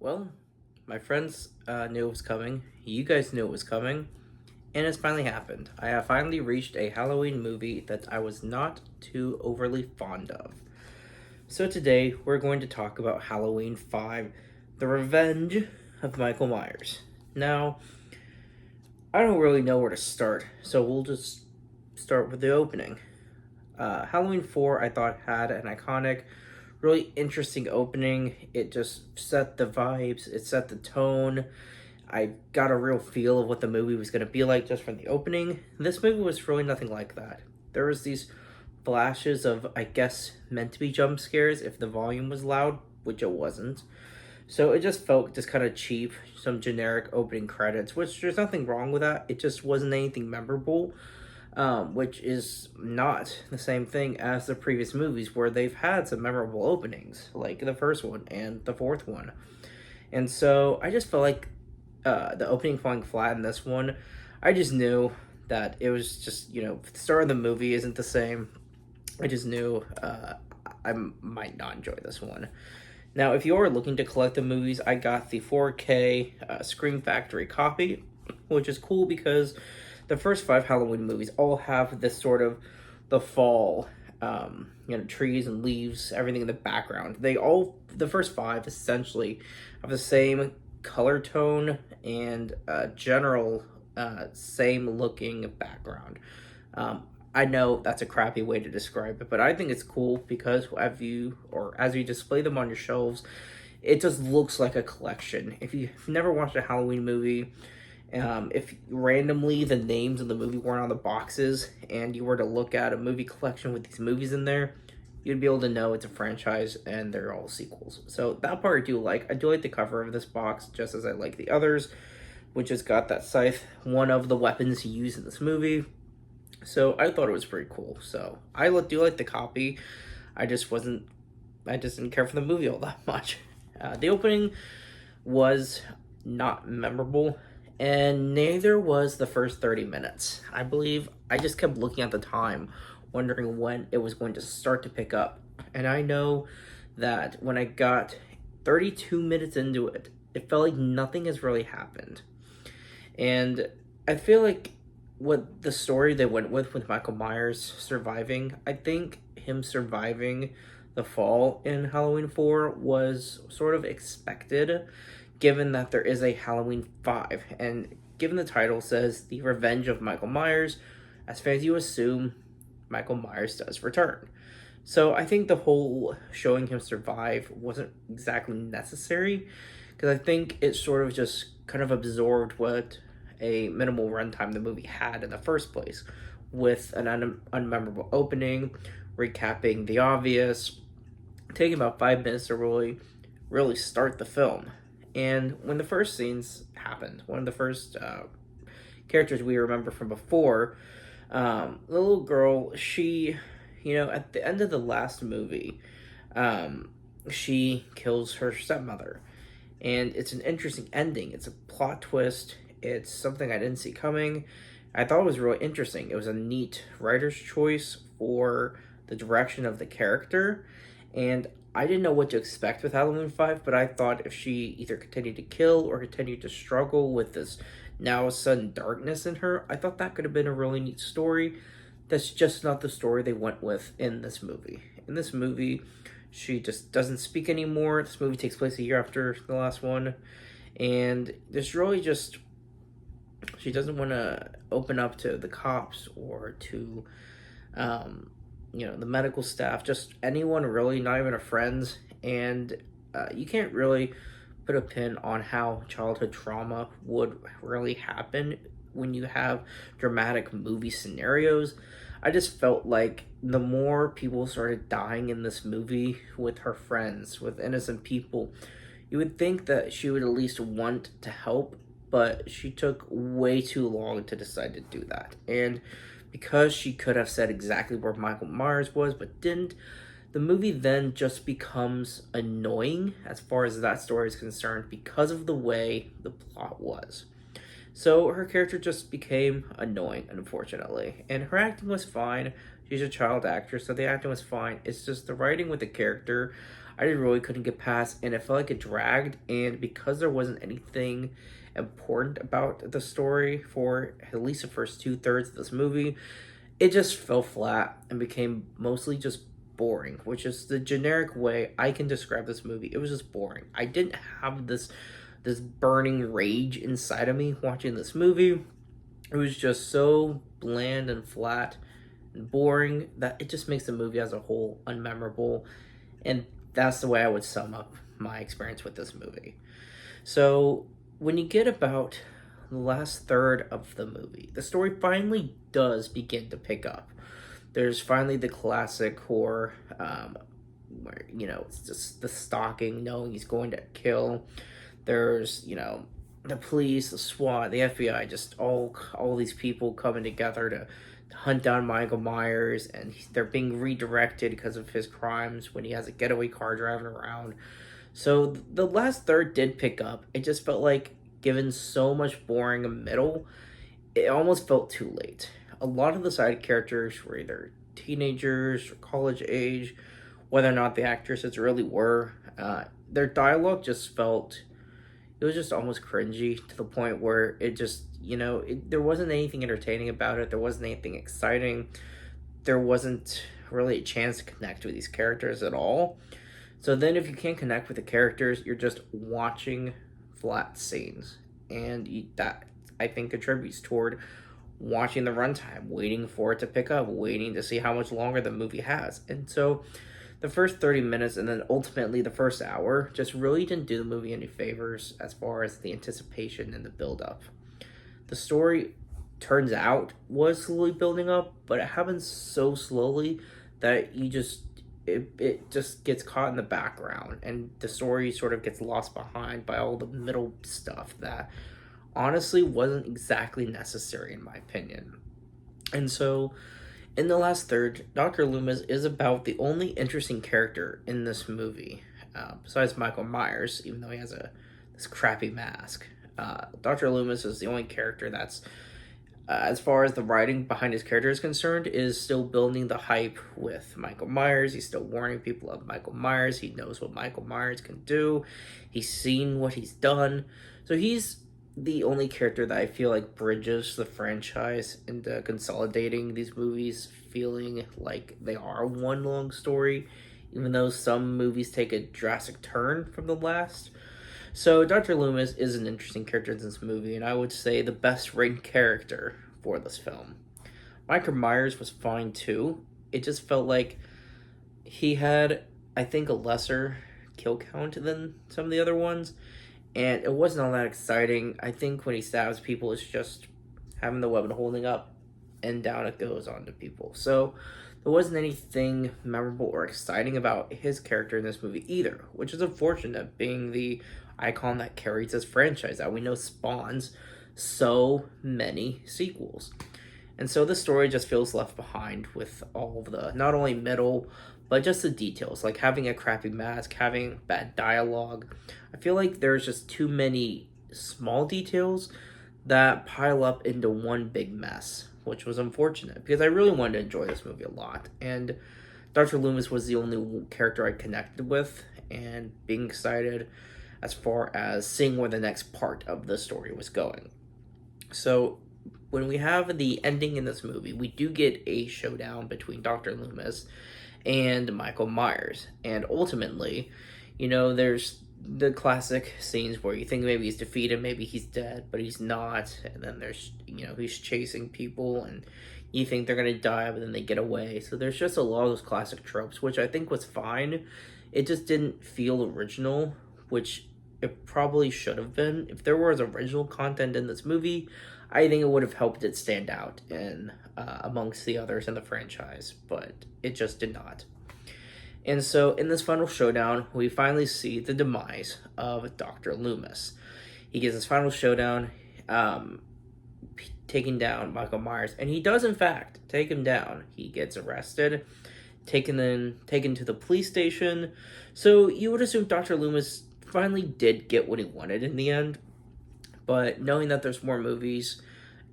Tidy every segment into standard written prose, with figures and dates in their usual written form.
Well, my friends knew it was coming. You guys knew it was coming. And it's finally happened. I have finally reached a Halloween movie that I was not too overly fond of. So today we're going to talk about Halloween 5, The Revenge of Michael Myers. Now, I don't really know where to start, so we'll just start with the opening. Halloween 4, I thought, had an iconic, really interesting opening. It just set the vibes, it set the tone. I got a real feel of what the movie was going to be like just from the opening. This movie was really nothing like that. There was these flashes of, I guess, meant to be jump scares if the volume was loud, which it wasn't. So it just felt just kind of cheap, some generic opening credits, which there's nothing wrong with that. It just wasn't anything memorable, which is not the same thing as the previous movies where they've had some memorable openings, like the first one and the fourth one. And so I just felt like the opening falling flat in this one. I just knew that it was just, the start of the movie isn't the same. I just knew I might not enjoy this one. Now, if you are looking to collect the movies, I got the 4K Scream Factory copy, which is cool because the first five Halloween movies all have this sort of the fall, trees and leaves, everything in the background. The first five essentially have the same color tone and general same looking background. I know that's a crappy way to describe it, but I think it's cool because as you display them on your shelves, it just looks like a collection. If you've never watched a Halloween movie, if randomly the names of the movie weren't on the boxes and you were to look at a movie collection with these movies in there, you'd be able to know it's a franchise and they're all sequels. So that part I do like. I do like the cover of this box just as I like the others, which has got that scythe, one of the weapons used in this movie. So I thought it was pretty cool. So do like the copy. I just didn't care for the movie all that much. The opening was not memorable, and neither was the first 30 minutes. I believe I just kept looking at the time, wondering when it was going to start to pick up. And I know that when I got 32 minutes into it, it felt like nothing has really happened. And I feel like what the story they went with Michael Myers surviving, I think him surviving the fall in Halloween 4 was sort of expected, given that there is a Halloween 5. And given the title says The Revenge of Michael Myers, as fans you assume Michael Myers does return. So I think the whole showing him survive wasn't exactly necessary, because I think it sort of just kind of absorbed what a minimal runtime the movie had in the first place, with an unmemorable opening, recapping the obvious, taking about 5 minutes to really start the film. And when the first scenes happened, one of the first characters we remember from before, the little girl, she, at the end of the last movie, she kills her stepmother. And it's an interesting ending. It's a plot twist. It's something I didn't see coming. I thought it was really interesting. It was a neat writer's choice for the direction of the character. And I didn't know what to expect with Halloween 5, but I thought if she either continued to kill or continued to struggle with this now sudden darkness in her, I thought that could have been a really neat story. That's just not the story they went with in this movie. In this movie, she just doesn't speak anymore. This movie takes place a year after the last one. And there's really just, she doesn't want to open up to the cops or to, the medical staff, just anyone really, not even her friends. And you can't really put a pin on how childhood trauma would really happen when you have dramatic movie scenarios. I just felt like the more people started dying in this movie with her friends, with innocent people, you would think that she would at least want to help, but she took way too long to decide to do that. And because she could have said exactly where Michael Myers was but didn't, the movie then just becomes annoying as far as that story is concerned because of the way the plot was. So her character just became annoying, unfortunately. And her acting was fine. She's a child actress, so the acting was fine. It's just the writing with the character, I just really couldn't get past, and it felt like it dragged. And because there wasn't anything important about the story for at least the first 2/3 of this movie, it just fell flat and became mostly just boring, which is the generic way I can describe this movie. It was just boring. I didn't have this burning rage inside of me watching this movie. It was just so bland and flat and boring that it just makes the movie as a whole unmemorable. And that's the way I would sum up my experience with this movie. So, when you get about the last third of the movie, the story finally does begin to pick up. There's finally the classic horror, where, it's just the stalking, knowing he's going to kill. There's, the police, the SWAT, the FBI, just all these people coming together to hunt down Michael Myers, and they're being redirected because of his crimes when he has a getaway car driving around. So the last third did pick up. It just felt like, given so much boring middle, it almost felt too late. A lot of the side characters were either teenagers or college age, whether or not the actresses really were. Their dialogue just felt, it was just almost cringy to the point where it just, there wasn't anything entertaining about it. There wasn't anything exciting. There wasn't really a chance to connect with these characters at all. So then if you can't connect with the characters, you're just watching flat scenes. And that, I think, contributes toward watching the runtime, waiting for it to pick up, waiting to see how much longer the movie has. And so the first 30 minutes and then ultimately the first hour just really didn't do the movie any favors as far as the anticipation and the build-up. The story, turns out, was slowly building up, but it happens so slowly that it just gets caught in the background, and the story sort of gets lost behind by all the middle stuff that honestly wasn't exactly necessary in my opinion. And so in the last third, Dr. Loomis is about the only interesting character in this movie, besides Michael Myers, even though he has this crappy mask. Dr. Loomis is the only character that's, as far as the writing behind his character is concerned, is still building the hype with Michael Myers. He's still warning people of Michael Myers. He knows what Michael Myers can do. He's seen what he's done. So he's the only character that I feel like bridges the franchise into consolidating these movies, feeling like they are one long story, even though some movies take a drastic turn from the last. So Dr. Loomis is an interesting character in this movie, and I would say the best written character for this film. Michael Myers was fine too. It just felt like he had, I think, a lesser kill count than some of the other ones, and it wasn't all that exciting. I think when he stabs people, it's just having the weapon holding up, and down it goes onto people. So there wasn't anything memorable or exciting about his character in this movie either, which is unfortunate, being the icon that carries this franchise that we know spawns so many sequels. And so the story just feels left behind with all of the, not only middle, but just the details, like having a crappy mask, having bad dialogue. I feel like there's just too many small details that pile up into one big mess, which was unfortunate because I really wanted to enjoy this movie a lot. And Dr. Loomis was the only character I connected with, and being excited as far as seeing where the next part of the story was going. So when we have the ending in this movie, we do get a showdown between Dr. Loomis and Michael Myers. And ultimately, there's the classic scenes where you think maybe he's defeated, maybe he's dead, but he's not. And then there's, he's chasing people and you think they're going to die, but then they get away. So there's just a lot of those classic tropes, which I think was fine. It just didn't feel original, which it probably should have been. If there was original content in this movie, I think it would have helped it stand out in amongst the others in the franchise, but it just did not. And so in this final showdown, we finally see the demise of Dr. Loomis. He gets his final showdown, taking down Michael Myers, and he does in fact take him down. He gets arrested, taken to the police station. So you would assume Dr. Loomis finally did get what he wanted in the end. But knowing that there's more movies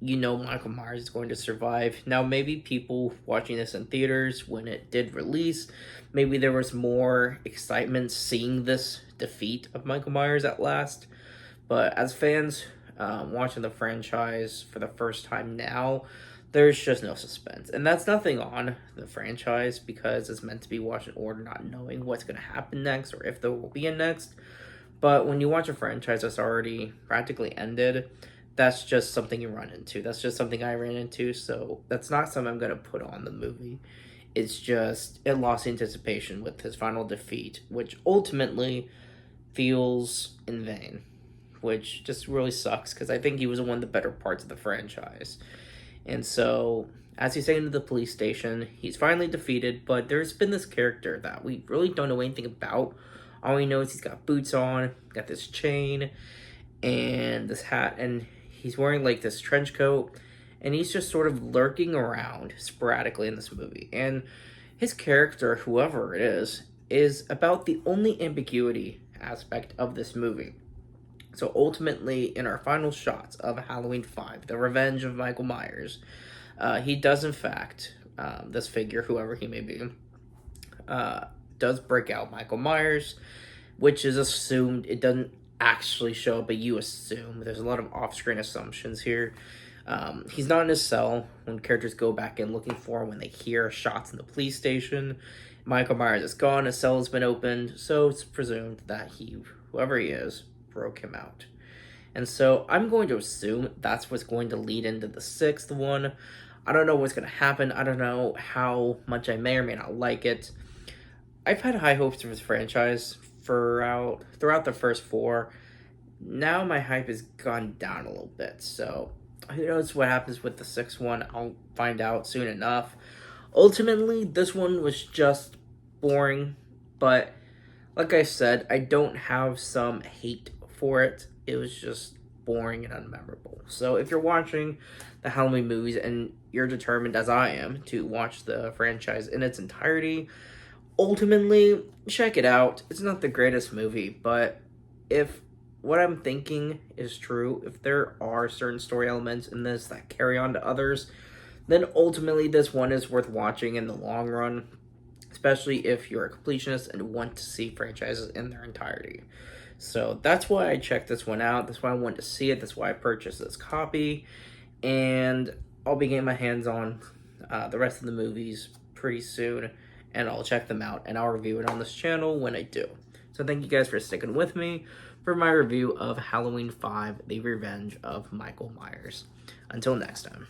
you know Michael Myers is going to survive. Now, maybe people watching this in theaters when it did release, maybe there was more excitement seeing this defeat of Michael Myers at last. But as fans watching the franchise for the first time now, there's just no suspense. And that's nothing on the franchise because it's meant to be watched in order, not knowing what's going to happen next or if there will be a next. But when you watch a franchise that's already practically ended, that's just something you run into. That's just something I ran into. So that's not something I'm going to put on the movie. It's just, it lost anticipation with his final defeat, which ultimately feels in vain, which just really sucks because I think he was one of the better parts of the franchise. And so, as he's taken to the police station, he's finally defeated, but there's been this character that we really don't know anything about. All we know is he's got boots on, got this chain, and this hat, and he's wearing like this trench coat, and he's just sort of lurking around sporadically in this movie. And his character, whoever it is about the only ambiguity aspect of this movie. So ultimately, in our final shots of Halloween 5, The Revenge of Michael Myers, he does in fact, this figure, whoever he may be, does break out Michael Myers, which is assumed. It doesn't actually show up, but you assume. There's a lot of off-screen assumptions here. He's not in his cell when characters go back in looking for him when they hear shots in the police station. Michael Myers is gone, his cell has been opened, so it's presumed that he, whoever he is, broke him out. And so I'm going to assume that's what's going to lead into the sixth one. I don't know what's going to happen. I don't know how much I may or may not like it. I've had high hopes for this franchise throughout the first four. Now my hype has gone down a little bit. So who knows what happens with the sixth one. I'll find out soon enough. Ultimately, this one was just boring. But like I said, I don't have some hate for it. It was just boring and unmemorable. So if you're watching the Halloween movies and you're determined, as I am, to watch the franchise in its entirety, ultimately, check it out. It's not the greatest movie, but if what I'm thinking is true, if there are certain story elements in this that carry on to others, then ultimately this one is worth watching in the long run, especially if you're a completionist and want to see franchises in their entirety. So that's why I checked this one out. That's why I wanted to see it. That's why I purchased this copy. And I'll be getting my hands on the rest of the movies pretty soon. And I'll check them out. And I'll review it on this channel when I do. So thank you guys for sticking with me for my review of Halloween 5, The Revenge of Michael Myers. Until next time.